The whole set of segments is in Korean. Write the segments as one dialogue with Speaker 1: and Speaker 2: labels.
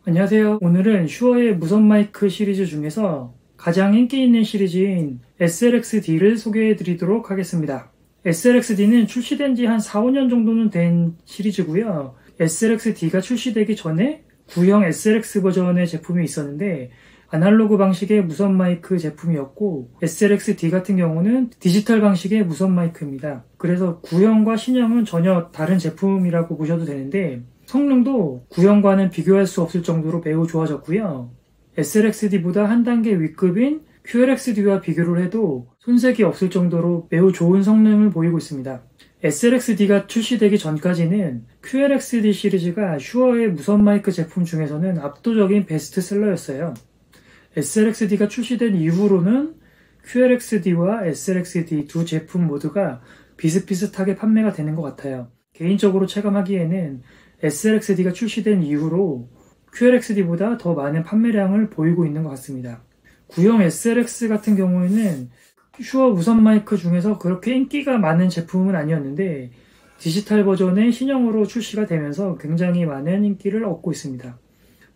Speaker 1: 안녕하세요. 오늘은 슈어의 무선 마이크 시리즈 중에서 가장 인기 있는 시리즈인 SLX-D를 소개해 드리도록 하겠습니다. SLX-D는 출시된 지 한 4, 5년 정도는 된 시리즈고요. SLX-D가 출시되기 전에 구형 SLX 버전의 제품이 있었는데 아날로그 방식의 무선 마이크 제품이었고, SLX-D 같은 경우는 디지털 방식의 무선 마이크입니다. 그래서 구형과 신형은 전혀 다른 제품이라고 보셔도 되는데, 성능도 구형과는 비교할 수 없을 정도로 매우 좋아졌고요. SLX-D보다 한 단계 윗급인 QLX-D와 비교를 해도 손색이 없을 정도로 매우 좋은 성능을 보이고 있습니다. SLX-D가 출시되기 전까지는 QLX-D 시리즈가 슈어의 무선 마이크 제품 중에서는 압도적인 베스트셀러였어요. SLX-D가 출시된 이후로는 QLX-D와 SLX-D 두 제품 모두가 비슷비슷하게 판매가 되는 것 같아요. 개인적으로 체감하기에는 SLX-D가 출시된 이후로 QLX-D보다 더 많은 판매량을 보이고 있는 것 같습니다. 구형 SLX 같은 경우에는 슈어 무선 마이크 중에서 그렇게 인기가 많은 제품은 아니었는데 디지털 버전의 신형으로 출시가 되면서 굉장히 많은 인기를 얻고 있습니다.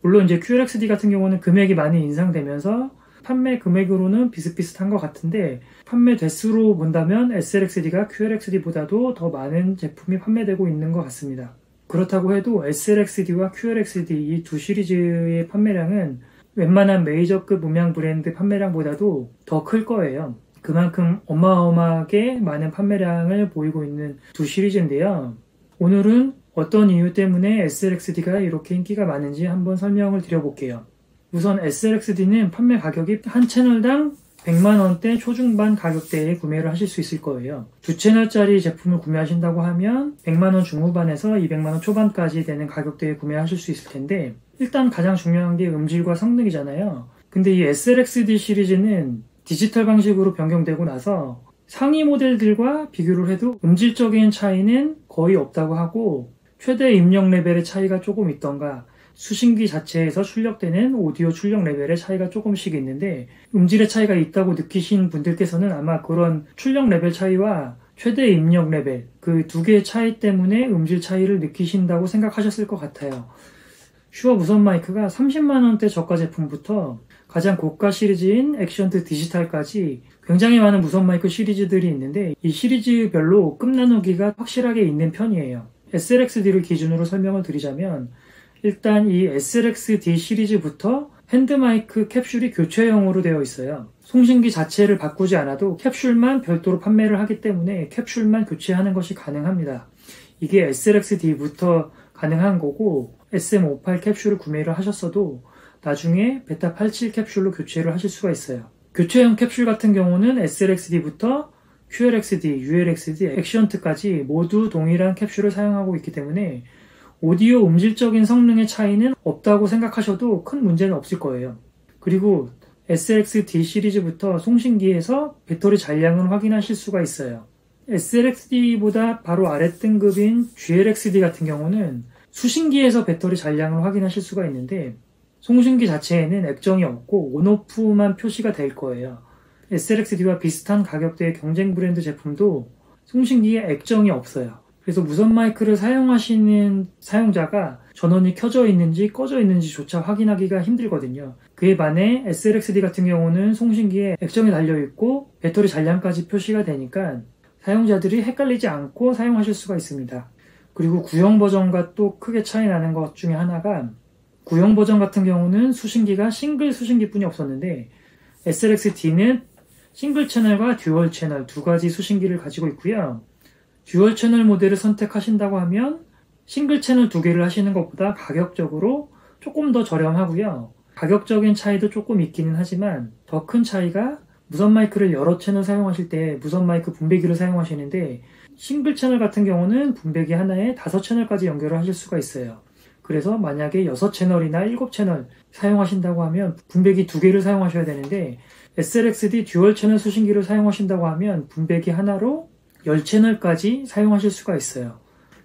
Speaker 1: 물론 이제 QLX-D 같은 경우는 금액이 많이 인상되면서 판매 금액으로는 비슷비슷한 것 같은데, 판매 대수로 본다면 SLX-D가 QLX-D보다도 더 많은 제품이 판매되고 있는 것 같습니다. 그렇다고 해도 SLX-D와 QLX-D 이 두 시리즈의 판매량은 웬만한 메이저급 음향 브랜드 판매량보다도 더 클 거예요. 그만큼 어마어마하게 많은 판매량을 보이고 있는 두 시리즈인데요. 오늘은 어떤 이유 때문에 SLX-D가 이렇게 인기가 많은지 한번 설명을 드려볼게요. 우선 SLX-D는 판매 가격이 한 채널당 100만원대 초중반 가격대에 구매를 하실 수 있을 거예요. 두 채널짜리 제품을 구매하신다고 하면 100만원 중후반에서 200만원 초반까지 되는 가격대에 구매하실 수 있을 텐데, 일단 가장 중요한 게 음질과 성능이잖아요. 근데 이 SLX-D 시리즈는 디지털 방식으로 변경되고 나서 상위 모델들과 비교를 해도 음질적인 차이는 거의 없다고 하고, 최대 입력 레벨의 차이가 조금 있던가 수신기 자체에서 출력되는 오디오 출력 레벨의 차이가 조금씩 있는데, 음질의 차이가 있다고 느끼신 분들께서는 아마 그런 출력 레벨 차이와 최대 입력 레벨, 그 두 개의 차이 때문에 음질 차이를 느끼신다고 생각하셨을 것 같아요. 슈어 무선 마이크가 30만원대 저가 제품부터 가장 고가 시리즈인 액션트 디지털까지 굉장히 많은 무선 마이크 시리즈들이 있는데, 이 시리즈별로 급 나누기가 확실하게 있는 편이에요. SLX-D를 기준으로 설명을 드리자면, 일단 이 SLX-D 시리즈부터 핸드마이크 캡슐이 교체형으로 되어 있어요. 송신기 자체를 바꾸지 않아도 캡슐만 별도로 판매를 하기 때문에 캡슐만 교체하는 것이 가능합니다. 이게 SLX-D부터 가능한 거고, SM58 캡슐을 구매를 하셨어도 나중에 베타 87 캡슐로 교체를 하실 수가 있어요. 교체형 캡슐 같은 경우는 SLX-D부터 QLX-D, ULX-D, 액션트까지 모두 동일한 캡슐을 사용하고 있기 때문에 오디오 음질적인 성능의 차이는 없다고 생각하셔도 큰 문제는 없을 거예요. 그리고 SLX-D 시리즈부터 송신기에서 배터리 잔량을 확인하실 수가 있어요. SLX-D보다 바로 아래 등급인 GLX-D 같은 경우는 수신기에서 배터리 잔량을 확인하실 수가 있는데, 송신기 자체에는 액정이 없고 온오프만 표시가 될 거예요. SLX-D와 비슷한 가격대의 경쟁 브랜드 제품도 송신기에 액정이 없어요. 그래서 무선 마이크를 사용하시는 사용자가 전원이 켜져 있는지 꺼져 있는지조차 확인하기가 힘들거든요. 그에 반해 SLX-D 같은 경우는 송신기에 액정이 달려있고 배터리 잔량까지 표시가 되니까 사용자들이 헷갈리지 않고 사용하실 수가 있습니다. 그리고 구형 버전과 또 크게 차이 나는 것 중에 하나가, 구형 버전 같은 경우는 수신기가 싱글 수신기뿐이 없었는데 SLX-D는 싱글 채널과 듀얼 채널 두 가지 수신기를 가지고 있고요. 듀얼 채널 모델을 선택하신다고 하면 싱글 채널 두 개를 하시는 것보다 가격적으로 조금 더 저렴하고요. 가격적인 차이도 조금 있기는 하지만 더 큰 차이가, 무선 마이크를 여러 채널 사용하실 때 무선 마이크 분배기를 사용하시는데 싱글 채널 같은 경우는 분배기 하나에 5채널까지 연결을 하실 수가 있어요. 그래서 만약에 6채널이나 7채널 사용하신다고 하면 분배기 2개를 사용하셔야 되는데, SLX-D 듀얼 채널 수신기를 사용하신다고 하면 분배기 하나로 10채널까지 사용하실 수가 있어요.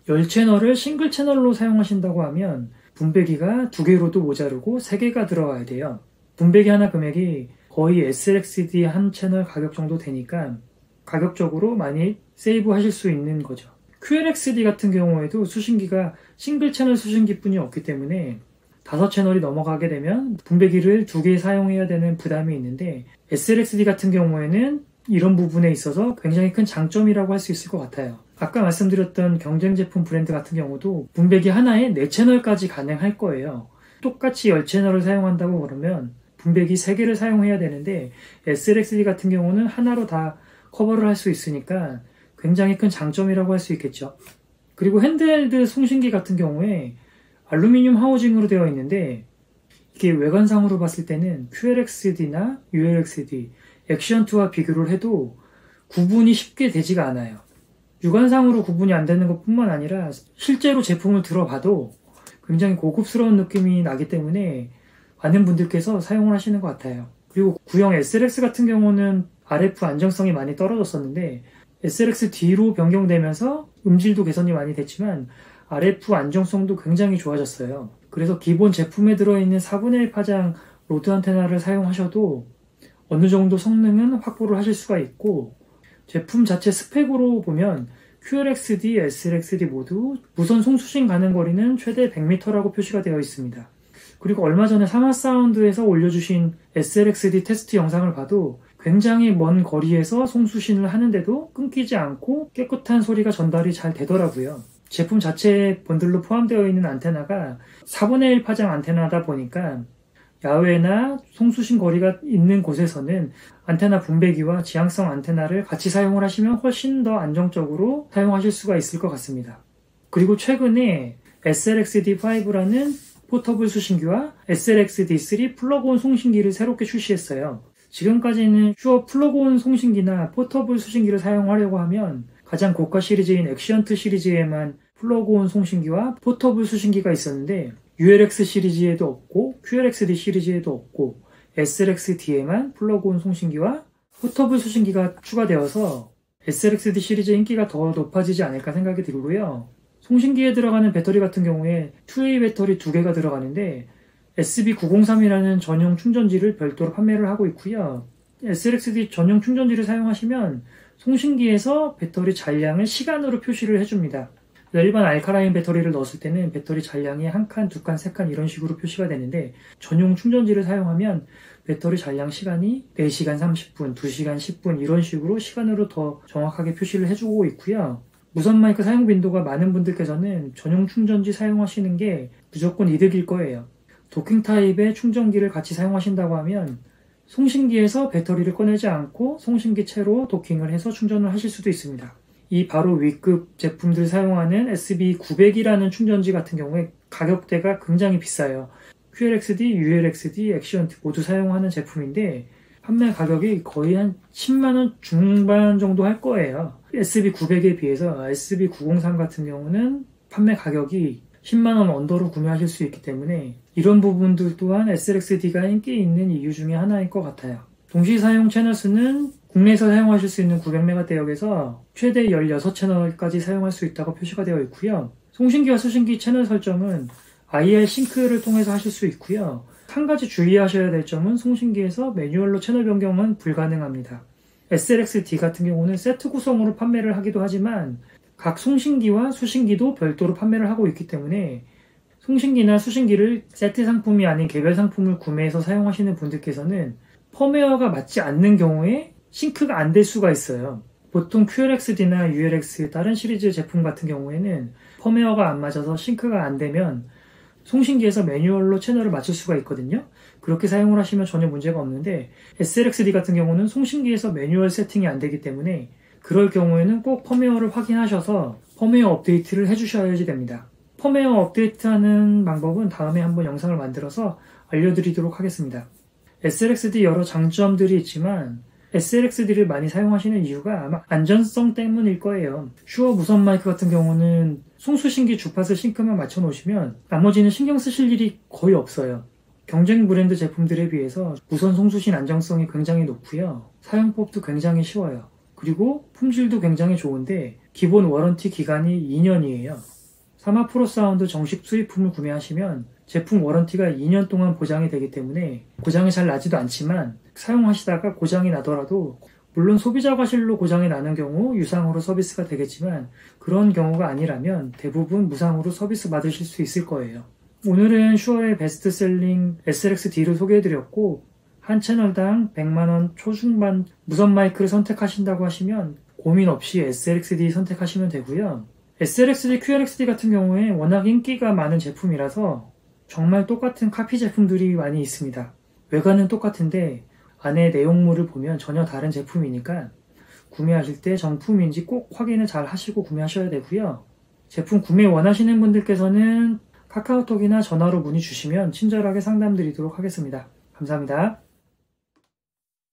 Speaker 1: 10채널을 싱글 채널로 사용하신다고 하면 분배기가 2개로도 모자르고 3개가 들어가야 돼요. 분배기 하나 금액이 거의 SLX-D 한 채널 가격 정도 되니까 가격적으로 많이 세이브 하실 수 있는 거죠. QLX-D 같은 경우에도 수신기가 싱글 채널 수신기뿐이 없기 때문에 5채널이 넘어가게 되면 분배기를 2개 사용해야 되는 부담이 있는데 SLXD 같은 경우에는 이런 부분에 있어서 굉장히 큰 장점이라고 할 수 있을 것 같아요. 아까 말씀드렸던 경쟁 제품 브랜드 같은 경우도 분배기 하나에 4채널까지 가능할 거예요. 똑같이 10채널을 사용한다고 그러면 분배기 3개를 사용해야 되는데 SLXD 같은 경우는 하나로 다 커버를 할 수 있으니까 굉장히 큰 장점이라고 할 수 있겠죠. 그리고 핸드헬드 송신기 같은 경우에 알루미늄 하우징으로 되어 있는데 이게 외관상으로 봤을 때는 QLXD나 ULXD, 액션2와 비교를 해도 구분이 쉽게 되지가 않아요. 육안상으로 구분이 안 되는 것뿐만 아니라 실제로 제품을 들어봐도 굉장히 고급스러운 느낌이 나기 때문에 많은 분들께서 사용을 하시는 것 같아요. 그리고 구형 SLX 같은 경우는 RF 안정성이 많이 떨어졌었는데 SLX-D로 변경되면서 음질도 개선이 많이 됐지만 RF 안정성도 굉장히 좋아졌어요. 그래서 기본 제품에 들어있는 4분의 1 파장 로드 안테나를 사용하셔도 어느 정도 성능은 확보를 하실 수가 있고 제품 자체 스펙으로 보면 QLXD, SLXD 모두 무선 송수신 가능 거리는 최대 100m라고 표시가 되어 있습니다. 그리고 얼마 전에 사마사운드에서 올려주신 SLXD 테스트 영상을 봐도 굉장히 먼 거리에서 송수신을 하는데도 끊기지 않고 깨끗한 소리가 전달이 잘 되더라고요. 제품 자체에 번들로 포함되어 있는 안테나가 4분의 1 파장 안테나다 보니까 야외나 송수신 거리가 있는 곳에서는 안테나 분배기와 지향성 안테나를 같이 사용을 하시면 훨씬 더 안정적으로 사용하실 수가 있을 것 같습니다. 그리고 최근에 SLXD5라는 포터블 수신기와 SLXD3 플러그온 송신기를 새롭게 출시했어요. 지금까지는 슈어 플러그온 송신기나 포터블 수신기를 사용하려고 하면 가장 고가 시리즈인 액션2 시리즈에만 플러그온 송신기와 포터블 수신기가 있었는데 ULX 시리즈에도 없고 QLXD 시리즈에도 없고 SLX-D에만 플러그온 송신기와 포터블 수신기가 추가되어서 SLX-D 시리즈의 인기가 더 높아지지 않을까 생각이 들고요. 송신기에 들어가는 배터리 같은 경우에 2A 배터리 2개가 들어가는데 SB903이라는 전용 충전지를 별도로 판매를 하고 있고요. SLX-D 전용 충전지를 사용하시면 송신기에서 배터리 잔량을 시간으로 표시를 해줍니다. 일반 알카라인 배터리를 넣었을 때는 배터리 잔량이 1칸, 2칸, 3칸 이런 식으로 표시가 되는데 전용 충전지를 사용하면 배터리 잔량 시간이 4시간 30분, 2시간 10분 이런 식으로 시간으로 더 정확하게 표시를 해주고 있고요. 무선 마이크 사용 빈도가 많은 분들께서는 전용 충전지 사용하시는 게 무조건 이득일 거예요. 도킹 타입의 충전기를 같이 사용하신다고 하면 송신기에서 배터리를 꺼내지 않고 송신기 채로 도킹을 해서 충전을 하실 수도 있습니다. 이 바로 위급 제품들 사용하는 SB900이라는 충전지 같은 경우에 가격대가 굉장히 비싸요. QLXD, ULXD, 액션2 모두 사용하는 제품인데 판매 가격이 거의 한 10만원 중반 정도 할 거예요. SB900에 비해서 SB903 같은 경우는 판매 가격이 10만원 언더로 구매하실 수 있기 때문에 이런 부분들 또한 SLX-D가 인기 있는 이유 중에 하나일 것 같아요. 동시 사용 채널 수는 국내에서 사용하실 수 있는 900M대역에서 최대 16채널까지 사용할 수 있다고 표시가 되어 있고요. 송신기와 수신기 채널 설정은 IR 싱크를 통해서 하실 수 있고요. 한 가지 주의하셔야 될 점은 송신기에서 매뉴얼로 채널 변경은 불가능합니다. SLX-D 같은 경우는 세트 구성으로 판매를 하기도 하지만 각 송신기와 수신기도 별도로 판매를 하고 있기 때문에 송신기나 수신기를 세트 상품이 아닌 개별 상품을 구매해서 사용하시는 분들께서는 펌웨어가 맞지 않는 경우에 싱크가 안 될 수가 있어요. 보통 QLXD나 ULX 다른 시리즈 제품 같은 경우에는 펌웨어가 안 맞아서 싱크가 안 되면 송신기에서 매뉴얼로 채널을 맞출 수가 있거든요. 그렇게 사용을 하시면 전혀 문제가 없는데 SLX-D 같은 경우는 송신기에서 매뉴얼 세팅이 안 되기 때문에 그럴 경우에는 꼭 펌웨어를 확인하셔서 펌웨어 업데이트를 해주셔야지 됩니다. 펌웨어 업데이트하는 방법은 다음에 한번 영상을 만들어서 알려드리도록 하겠습니다. SLX-D 여러 장점들이 있지만 SLX-D를 많이 사용하시는 이유가 아마 안전성 때문일 거예요. 슈어 무선 마이크 같은 경우는 송수신기 주파수 싱크만 맞춰 놓으시면 나머지는 신경 쓰실 일이 거의 없어요. 경쟁 브랜드 제품들에 비해서 무선 송수신 안정성이 굉장히 높고요. 사용법도 굉장히 쉬워요. 그리고 품질도 굉장히 좋은데 기본 워런티 기간이 2년이에요. 사마 프로 사운드 정식 수입품을 구매하시면 제품 워런티가 2년 동안 보장이 되기 때문에 고장이 잘 나지도 않지만 사용하시다가 고장이 나더라도 물론 소비자 과실로 고장이 나는 경우 유상으로 서비스가 되겠지만 그런 경우가 아니라면 대부분 무상으로 서비스 받으실 수 있을 거예요. 오늘은 슈어의 베스트셀링 SLX-D를 소개해드렸고, 한 채널당 100만원 초중반 무선 마이크를 선택하신다고 하시면 고민 없이 SLX-D 선택하시면 되고요. SLX-D, QLX-D 같은 경우에 워낙 인기가 많은 제품이라서 정말 똑같은 카피 제품들이 많이 있습니다. 외관은 똑같은데 안에 내용물을 보면 전혀 다른 제품이니까 구매하실 때 정품인지 꼭 확인을 잘 하시고 구매하셔야 되고요. 제품 구매 원하시는 분들께서는 카카오톡이나 전화로 문의 주시면 친절하게 상담드리도록 하겠습니다. 감사합니다.